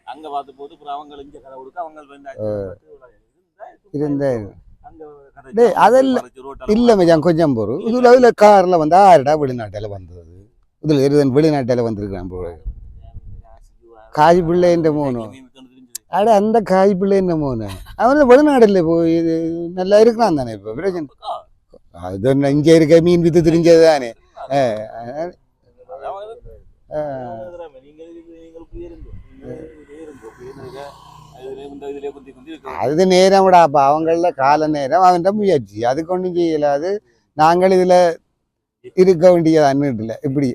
அங்க பார்த்து போது அவங்க இங்க கதை கொடுக்க அவங்க அதெல்லாம் இல்லை மச்சான் கொஞ்சம் போகிறோம் இதில் அதில் காரில் வந்து ஆறுடா வெளிநாட்டில் வந்தது இதில் வெளிநாட்டில் வந்திருக்கான் போல காய் பிள்ளைன்ற மோனு அட அந்த காய் பிள்ளைன்ற மோனு அவன் வெளிநாடுல போய் இது நல்லா இருக்கிறான் தானே இப்போ பிரச்சனை அது இங்கே இருக்க மீன் வித்து தெரிஞ்சது தானே அது நேரம் விட அப்போ அவங்கள கால நேரம் அவன்கிட்ட முயற்சி அதுக்கு ஒன்றும் செய்யலாது நாங்கள் இதில் இருக்க வேண்டியது அன்னிட்டில் இப்படி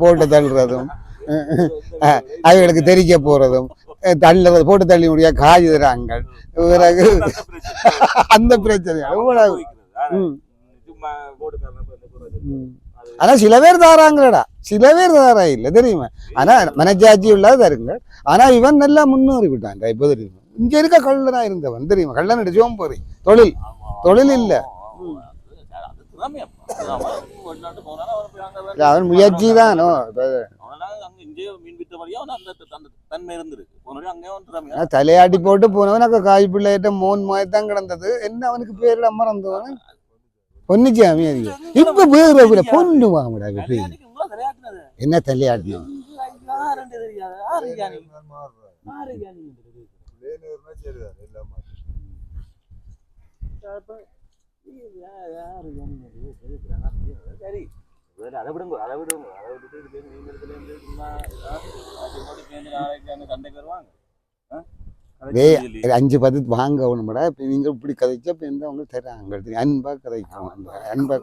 போட்டு தள்ளுறதும் அவங்களுக்கு தெரிக்க போறதும் தள்ளுறது போட்டு தள்ளி முடியா காய் தராங்க பிறகு அந்த பிரச்சனை எவ்வளவு ஆனா சில பேர் தாராங்கடா சில பேர் தாரா இல்லை தெரியுமா ஆனா மனச்சாட்சி உள்ளதா தருங்க ஆனா இவன் நல்லா முன்னேறி விட்டான் இப்ப தெரியுமா இங்க இருக்க கள்ளனா இருந்தவன் தெரியுமா கள்ளன் அடிச்சோம் போறி தொழில் இல்லை அவன் முயற்சி தானோ தலையாட்டி போட்டு போனவன் காய் பிள்ளையிட்ட மோன் மாதிரிதான் கிடந்தது என்ன அவனுக்கு பேரிட மறந்தவன் பொன்னிச்சாமி இப்ப பேர் பொண்ணு வாங்கடா என்ன தலையாட்டினோம் சரி அதை விடுங்க அதை விடுங்க அதை விட்டுட்டு சண்டைக்கு வருவாங்க 5-10 வாங்கணும்டா இப்போ நீங்கள் இப்படி கதைச்சா இப்போ எந்த அவங்க தராங்க அன்பாக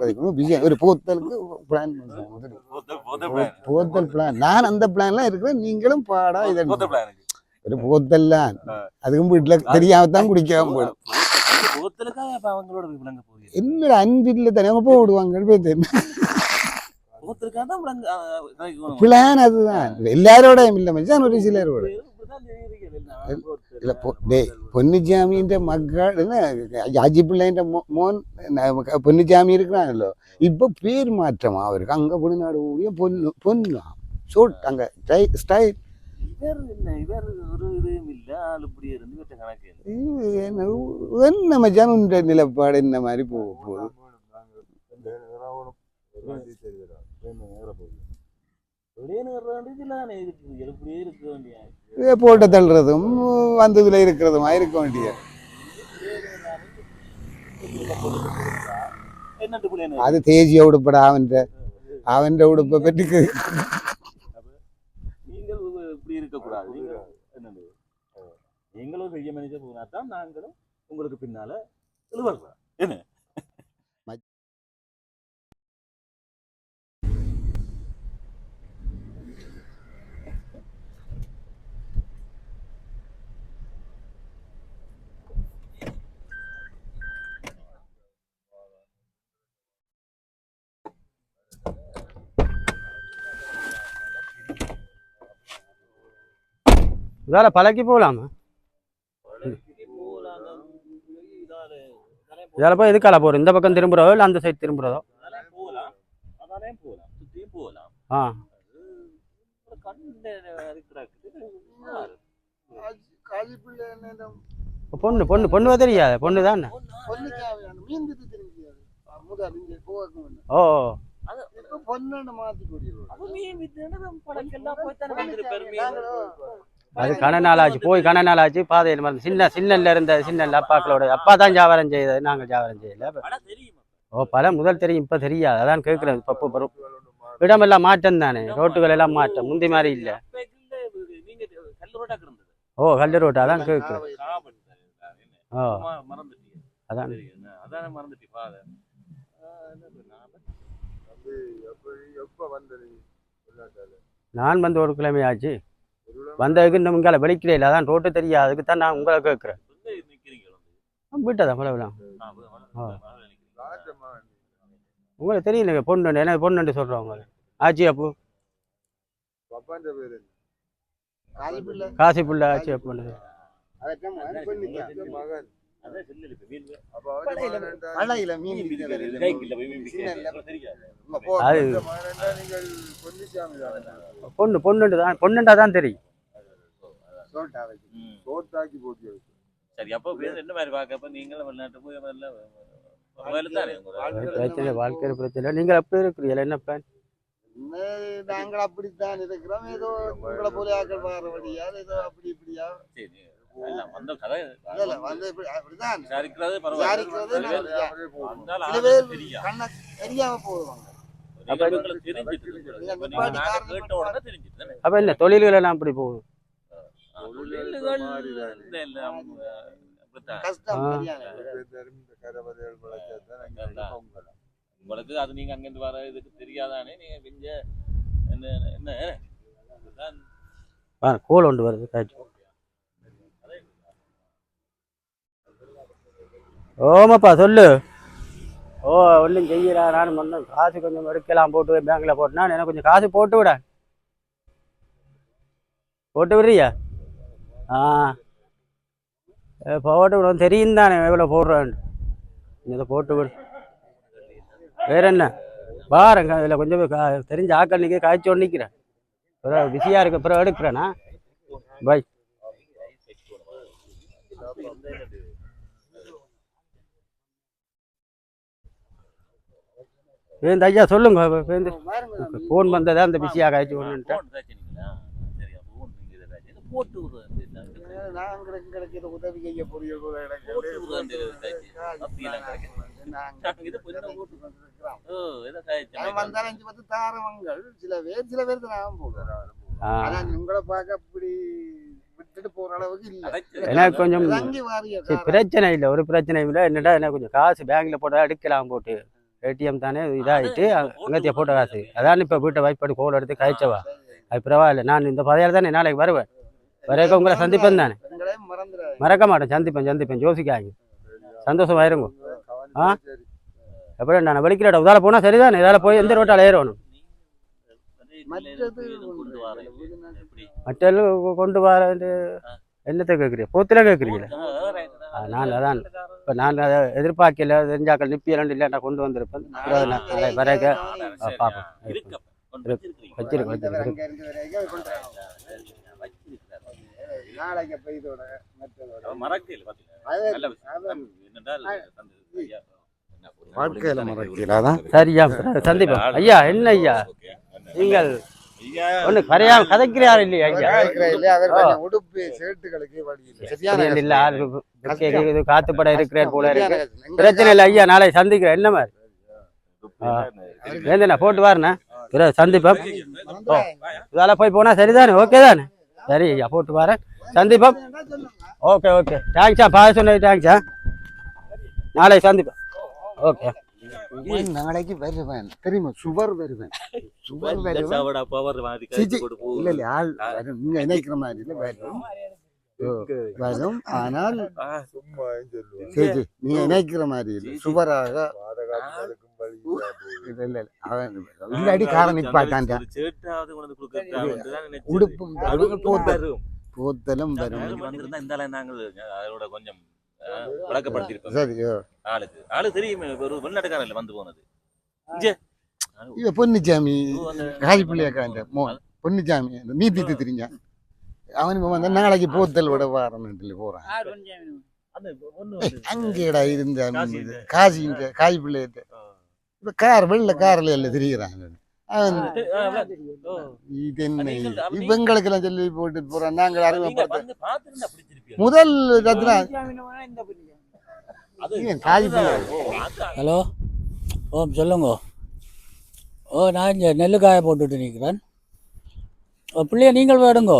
கதைக்கணும் விஷயம் ஒரு போத்தலுக்கு பிளான் பண்ணுவோம் போத்தல் பிளான் நான் அந்த பிளான்லாம் இருக்கிறேன் நீங்களும் பாடா இதை ஒரு போத்தல்லாம் அதுக்கும் வீட்டில் தெரியாமத்தான் குடிக்காம போயிடும் என்னடா அன்பில் தானே அவங்க போடுவாங்க பிளான் அதுதான் எல்லாரோடையும் இல்லை மச்சான் ஒரு சிலரோட பொன்னிச்சாமின்ற மக்கள் என்ன அஜி பிள்ளைன்ற மோன் பொன்னிச்சாமி இருக்கிறானല്ലോ இப்போ பேர் மாற்றமா அவருக்கு அங்கே வெளிநாடு கூடிய பொண்ணு ஷோட் அங்கே ஸ்டைல் என்ன மச்சான் உண்ட நிலப்பாடு என்ன மாதிரி போகுது போட்ட தள்ளுறதும் வந்ததுல இருக்கிறதுமா இருக்க வேண்டிய அது தேஜிய உடுப்பட அவன் உடுப்பை பற்றி இருக்கக்கூடாது நீங்களும் பெரிய மனிதர் போனாதான் நாங்களும் உங்களுக்கு பின்னால எழுவலாம் என்ன இதால பழக்கி போகலாமா இதால போய் எதுக்கால போறோம் இந்த பக்கம் திரும்புறதோ இல்லை அந்த சைடு திரும்புறதோ பொண்ணு பொண்ணு பொண்ணு தெரியாது பொண்ணு தானே ஓ அது கன நாளாச்சு போய் கன நாளாச்சு பாதையில் மறந்து சின்னல்ல இருந்த சின்னல் அப்பாக்களோட அப்பா தான் ஜாவரம் செய்தது நாங்கள் ஜாவரம் செய்யல ஓ பல முதல் தெரியும் இப்ப தெரியாது அதான் கேட்கிறேன் இப்ப இடமெல்லாம் மாற்றம் தானே ரோட்டுகள் எல்லாம் மாற்றம் முந்தி மாதிரி இல்லை ஓ கல்லு ரோட்டா தான் கேட்கிறேன் ஓ அதான் நான் வந்து ஒரு கிழமை ஆச்சு வந்ததுக்கு இன்னும் இங்கால வெளிக்கிறே இல்லை அதான் ரோட்டு தெரியாது அதுக்கு தான் நான் உங்களை கேட்குறேன் வீட்டை பழகலாம் உங்களுக்கு தெரியலங்க பொண்ணு என்ன பொண்ணுன்னு சொல்கிறவங்க ஆச்சி அப்பு காசி புள்ள ஆச்சி அப்பு மழையில மீன் பொண்ணுண்டா தான் தெரியும். சரி அப்போ என்ன மாதிரி பார்க்கப்ப நீங்களும் வெளிநாட்டு போய் பிரச்சனை வாழ்க்கையில பிரச்சனை. நீங்கள் எப்படி இருக்கிறீங்களா? என்ன பிளான்? நாங்கள் அப்படித்தான் இருக்கிறோம். ஏதோ உங்களை போல ஆக்கள் வார வழியா ஏதோ அப்படி இப்படியா வந்த கதை வந்து அப்படிதான் விசாரிக்கிறது தெரியாம போடுவாங்க. அப்ப என்ன தொழில்கள் எல்லாம் அப்படி போகுது. உங்களுக்கு அது நீங்க அங்கிருந்து வர இதுக்கு தெரியாதானே நீங்க பிஞ்ச என்ன கோல் ஒன்று வருது காய்ச்சி. ஓமாப்பா சொல்லு. ஓ ஒன்றும் செய்யறா. நானும் ஒன்றும் காசு கொஞ்சம் எடுக்கலாம் போட்டு பேங்க்ல போட்டுனா எனக்கு கொஞ்சம் காசு போட்டு விட. போட்டு விடுறியா? போட்டு விட தெரியும் தானே எவ்வளோ போடுறான்னு. இதை போட்டு விடு. வேற என்ன பாருங்க இதில் கொஞ்சம் தெரிஞ்ச ஆக்கள் நிற்க காய்ச்சி ஒன்று நிற்கிறேன். பிறகு பிஸியாக இருக்க பிறகு எடுக்கிறேண்ணா. பை. வேந்து ஐயா சொல்லுங்க. வேந்து ஃபோன் வந்ததா அந்த பிஸியாக காய்ச்சி ஒன்றுன்ட்டு உதவி செய்ய புரிய சில பேர் ஆனா உங்களை பார்க்க அப்படி விட்டுட்டு போற அளவுக்கு இல்ல. எனக்கு கொஞ்சம் பிரச்சனை இல்லை. ஒரு பிரச்சனை இல்லை. என்னடா எனக்கு கொஞ்சம் காசு பேங்க்ல போட்டா எடுக்கலாம் போட்டு ஏடிஎம் தானே இதாகிட்டு அங்கத்திய போட்ட காசு அதான் இப்போ வீட்டை வாய்ப்பு பண்ணி கோல் எடுத்து காய்ச்சவா. அது பரவாயில்ல. நான் இந்த பதையால் தானே நாளைக்கு வருவேன். வரைக்கும் உங்களை சந்திப்பேன் தானே. மறக்க மாட்டேன். சந்திப்பேன் யோசிக்காங்க. சந்தோஷமாயிருங்க. எப்படி நான் வெளிக்கிறேன். உதால போனால் சரிதான். இதால் போய் எந்த ரோட்டால் ஏறணும். மற்ற கொண்டு வர என்னத்தை கேட்குறீங்க? போத்தில் கேட்குறீங்களா? நான் அதான் இப்போ நான் அதை எதிர்பார்க்கல. தெரிஞ்சாக்கள் நிப்பியலண்டு இல்லை நான் கொண்டு வந்திருப்பேன். வரைக்க பார்ப்பேன். வச்சிருக்கேன். சரியா சந்திப்போம். ஐயா என்ன ஐயா நீங்கள் ஒண்ணு கரையாம கதைக்கிறார் இல்லையா? காத்துப்பட இருக்கிறேன் போல இருக்கு. பிரச்சனை இல்லை ஐயா. நாளை சந்திக்கிறேன். என்ன மாதிரி வேந்தண்ணா போட்டு வாருண்ணா. பிறகு சந்திப்போம். இதால போய் போனா சரிதானே? ஓகே தானே? சரி ஐயா போட்டு வரேன். சந்திப்போம். ஓகே தேங்க்ஸா. பாய சொன்னது தேங்க்ஸா. நாளை சந்திப்போம். ஓகே. நாளைக்கு வருவேன் தெரியுமா? சுவர் வருவேன். இல்ல ஆள் நீங்க நினைக்கிற மாதிரி இல்ல வரும். ஆனால் நீங்க நினைக்கிற மாதிரி இல்லை. சுவராக இல்லாடி காரணம் நிப்பாட்டான். உடுப்பும் போத்தலும் வரும். கொஞ்சம் ஆளு தெரியுமே. ஒரு வெளிநாட்டுக்காரன் வந்து போனது பொன்னிச்சாமி காஜிப்பிள்ளையாக்காண்ட மோன் பொன்னிச்சாமி நீதி தெரிஞ்சான். அவனுக்கு வந்து நாளைக்கு போத்தல் விட வாரன்னு போறான். அங்கேடா இருந்த காஜி பிள்ளையிட்ட இப்ப கார் வெள்ள கார்ல எல்லாம் தெரிகிறாங்க. இது என்ன இவங்களுக்கு எல்லாம் சொல்லி போட்டு போறான். நாங்கள் அறிமுகப்படுத்த முதல் ரத்னா காஜி பிள்ளை. ஹலோ. ஓம் சொல்லுங்க. நான் இங்கே நெல்லுக்காய போட்டுட்டு நிற்கிறேன். பிள்ளைய நீங்கள் வேடுங்க.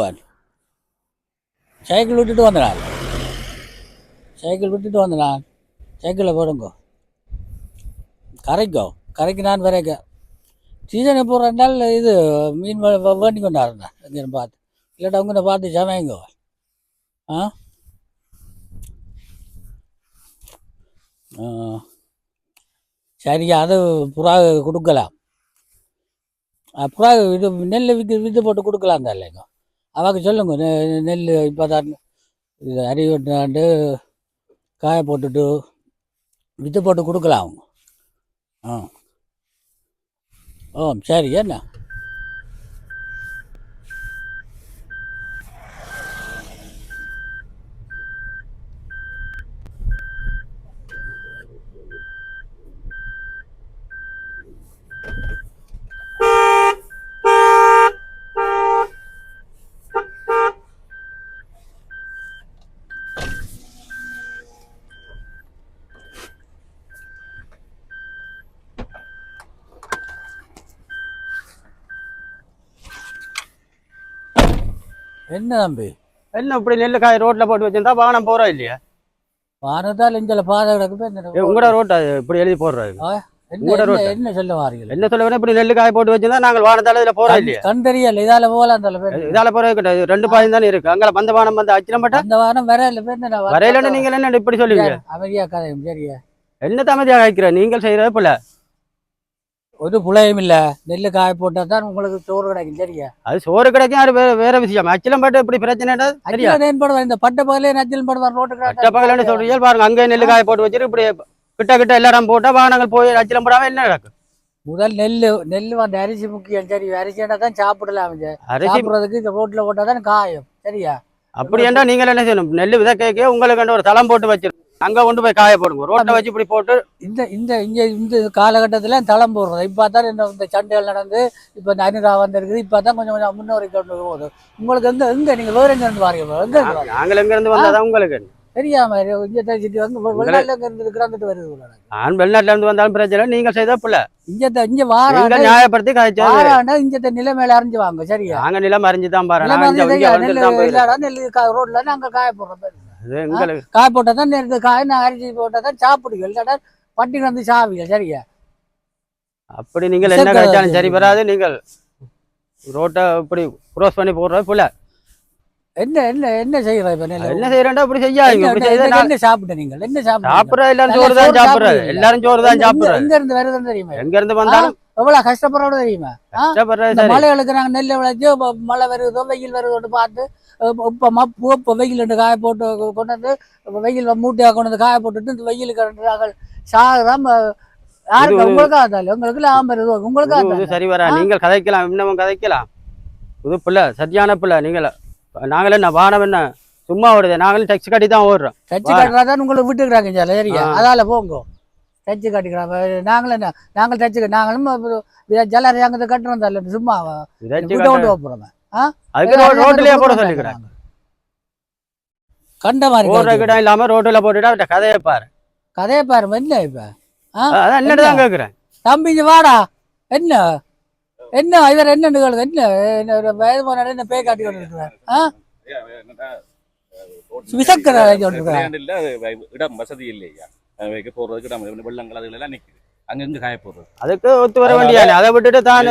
சைக்கிள் விட்டுட்டு வந்தேன். சைக்கிளில் போடுங்க. கரைக்கு நான் வரைக்க சீசன் எப்போ 2 நாள் இது மீன் வேண்டி கொண்டாடுறேன். எங்கே பார்த்து இல்லாட்டா அவங்க பார்த்து சமைங்க. சரிங்க. அது புறா கொடுக்கலாம். புறா இது நெல் வித்து போட்டு கொடுக்கலாம் தான் இல்லைங்க. அவாக்கு சொல்லுங்க. நெல் இப்போ தான் இது அரி வெட்டினாண்டு காய போட்டுட்டு வித்து போட்டு கொடுக்கலாம் அவங்க. ஓ சரி. என்ன என்ன தம்பி என்ன இப்படி நெல்லு காய் ரோட்ல போட்டு வச்சிருந்தா வாகனம் போறா இல்லையா? வாரத்தால் இங்கே பாதை கிடக்கு. உங்களோட ரோட்டை இப்படி எழுதி போடுறாரு. என்ன சொல்ல வாரீங்க? என்ன சொல்ல வேணும், இப்படி நெல்லு காய் போட்டு வச்சிருந்தா நாங்கள் வாகனத்தால இதுல போறோம் இல்லையா? கண் தெரியல. இதால போகலாம். இதால போறது கிடையாது. 2 பாயம் தானே இருக்கு. அங்கே வந்த வாகனம் வந்து அச்சிடம் பட்டா அந்த வாரம் வரையில பேர் வரையில நீங்க என்ன இப்படி சொல்லுவீங்க? அமைதியா கதையும் சரியா. என்ன தமிழியா காய்க்கிற நீங்கள் செய்யறது போல ஒரு புளையும் இல்ல. நெல்லு காய போட்டா தான் உங்களுக்கு சோறு கிடைக்கும் சரியா. அது சோறு கிடைக்கும். அது வேற விஷயம். அச்சிலம் பட்டு இப்படி பிரச்சனை இந்த பட்ட பகலே நச்சிலம் படுவார் ரோட்டு பகலன்னு சொல்றீங்க பாருங்க. அங்கே நெல்லு காய போட்டு வச்சிரு இப்படி கிட்ட எல்லாரும் போட்டா வாகனங்கள் போய் அச்சிலம் போடாம என்ன நடக்கும்? முதல் நெல்லு வந்து அரிசி முக்கியம் சரி. அரிசியா தான் சாப்பிடலாம். அரிசி சாப்பிடுறதுக்கு இந்த ரோட்ல போட்டா தான் காயம் சரியா. அப்படி என்றா நீங்க என்ன செய்யணும், நெல்லு விதை கேட்க உங்களுக்கு ஒரு தளம் போட்டு வச்சிரு, அங்க கொண்டு போய் காய போடுங்க. ரோட்டை வச்சு இப்படி போட்டு இந்த காலகட்டத்துல தளம் போடுறது. இப்ப தான் இந்த சண்டைகள் நடந்து இப்ப இந்த அனிரா வந்திருக்குது. இப்பதான் கொஞ்சம் முன்னோரி கொண்டு போகுது. உங்களுக்கு எங்க நீங்க வேற எங்க இருந்து வாரீங்க? நாங்கள் எங்க இருந்து வந்தாதான் உங்களுக்கு தெரியாம இங்க தெரிஞ்சுட்டு வந்து வெளிநாட்டுல இருந்து கிடந்துட்டு வருது. நான் வெளிநாட்டுல இருந்து வந்தாலும் பிரச்சனை. நீங்க செய்த பிள்ளை இங்க வாராண்டா நியாயப்படுத்தி காய்ச்சா இங்க நிலைமையில அறிஞ்சு வாங்க சரியா. நாங்க நிலம் அறிஞ்சுதான் பாருங்க. நெல்லு ரோட்ல நாங்க காய போடுறோம். காய போட்டா தான் நேரத்து காய் நான் அரிசி போட்டா தான் சாப்பிடுங்க. இல்லாட்டா பட்டி வந்து சாவிங்க சரியா. அப்படி நீங்கள் என்ன கிடைச்சாலும் சரி வராது. நீங்கள் ரோட்டை இப்படி க்ரோஸ் பண்ணி போடுற புள்ள என்ன செய்யற என்ன செய்யறா இப்படி செய்யாங்க. என்ன சாப்பிட்டு நீங்கள் என்ன சாப்பிடுற எல்லாரும் சோறு தான் சாப்பிடுற. எல்லாரும் சோறு தான் சாப்பிடுற. எங்க இருந்து வருதுன்னு தெரியுமா? எங்க இருந்து வந்தாலும் எவ்வளவு கஷ்டப்படுறோட தெரியுமா? மழைகளுக்கு நாங்க நெல்லை விளைச்சு மழை வருதோ வெயில் வருதோன்னு பார்த்து இப்ப வெயில் காய போட்டு கொண்டு வந்து வெயில் மூட்டையா கொண்டு வந்து காய போட்டுட்டு இந்த வெயிலுக்கு சாகுதான். யாருக்கு உங்களுக்காக இருந்தாலும் உங்களுக்கு லாபம் வருது. உங்களுக்காக சரி வரா. நீங்கள் கதைக்கலாம், இன்னமும் கதைக்கலாம். புது பிள்ளை சரியான பிள்ளை. நீங்கள் நாங்களே என்ன வானம் என்ன சும்மா ஓடுது. நாங்களும் டெக்ஸ் கட்டி தான் ஓடுறோம். டச்சு கட்டுறாதான் உங்களுக்கு விட்டுக்கிறாங்க சரியா. அதால போங்க டச்சு கட்டிக்கிறாங்க. நாங்களும் என்ன நாங்கள் டச்சு நாங்களும் ஜலரி அங்கே கட்டுறோம் தான் சும்மா கொண்டு போறோம். ரோட்லயே போட சொல்லிக்கிறாங்க. கண்ட மாதிரி போடுற கிட்ட இல்லாம ரோட்ல போட்டுட்டா கதையை பாரு. கதையை பாரு. என்ன இப்ப என்னதான் கேக்குறேன் தம்பி வாடா. என்ன இவர் என்ன வயது போன என்ன பேய் காட்டி கொண்டு இருக்கிறார். இடம் வசதி இல்லையா போறதுக்கு நம்ம வெள்ளங்கள் அதுலாம் நிக்குது. அங்கங்க காய போடுறது அதுக்கு ஒத்து வர வேண்டியானே. அதை விட்டுட்டு தான்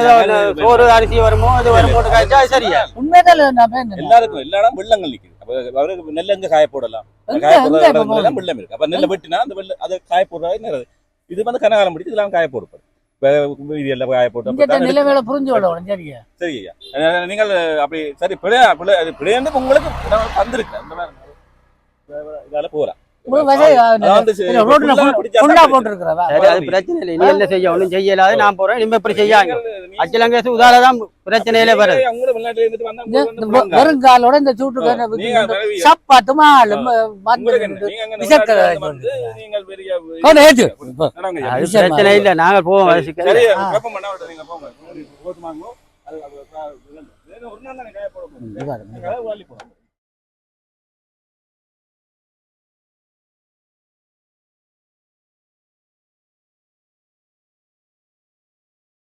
சோறு அரிசி வருமோ அது வருமோ காய்ச்சா சரியா. உண்மைதான் எல்லாருக்கும் எல்லா இடம் வெள்ளங்கள் நிக்குது. அவருக்கு நெல் எங்க காய போடலாம். காய போடுற வெள்ளம் இருக்கு. அப்ப நெல்லை வெட்டினா அந்த வெள்ளம் அதை காய போடுறது. இது வந்து கனகாலம் பிடிச்சி இதெல்லாம் காய போடுறது. காய போட்டு நிலைமையில புரிஞ்சு விடணும் சரியா. சரியா நீங்கள் அப்படி சரி பிழையாண்டு உங்களுக்கு வந்திருக்கு. அந்த மாதிரி இதால போறா செய்யலாது. நான் போறேன் இனிமே இப்படி செய்யாங்க. அச்சலங்க உதாலதான் பிரச்சனையில வருது. வருங்காலோட இந்த சூட்டுக்கு சப்பாத்துமா பிரச்சனை இல்ல. நாங்க போவோம்.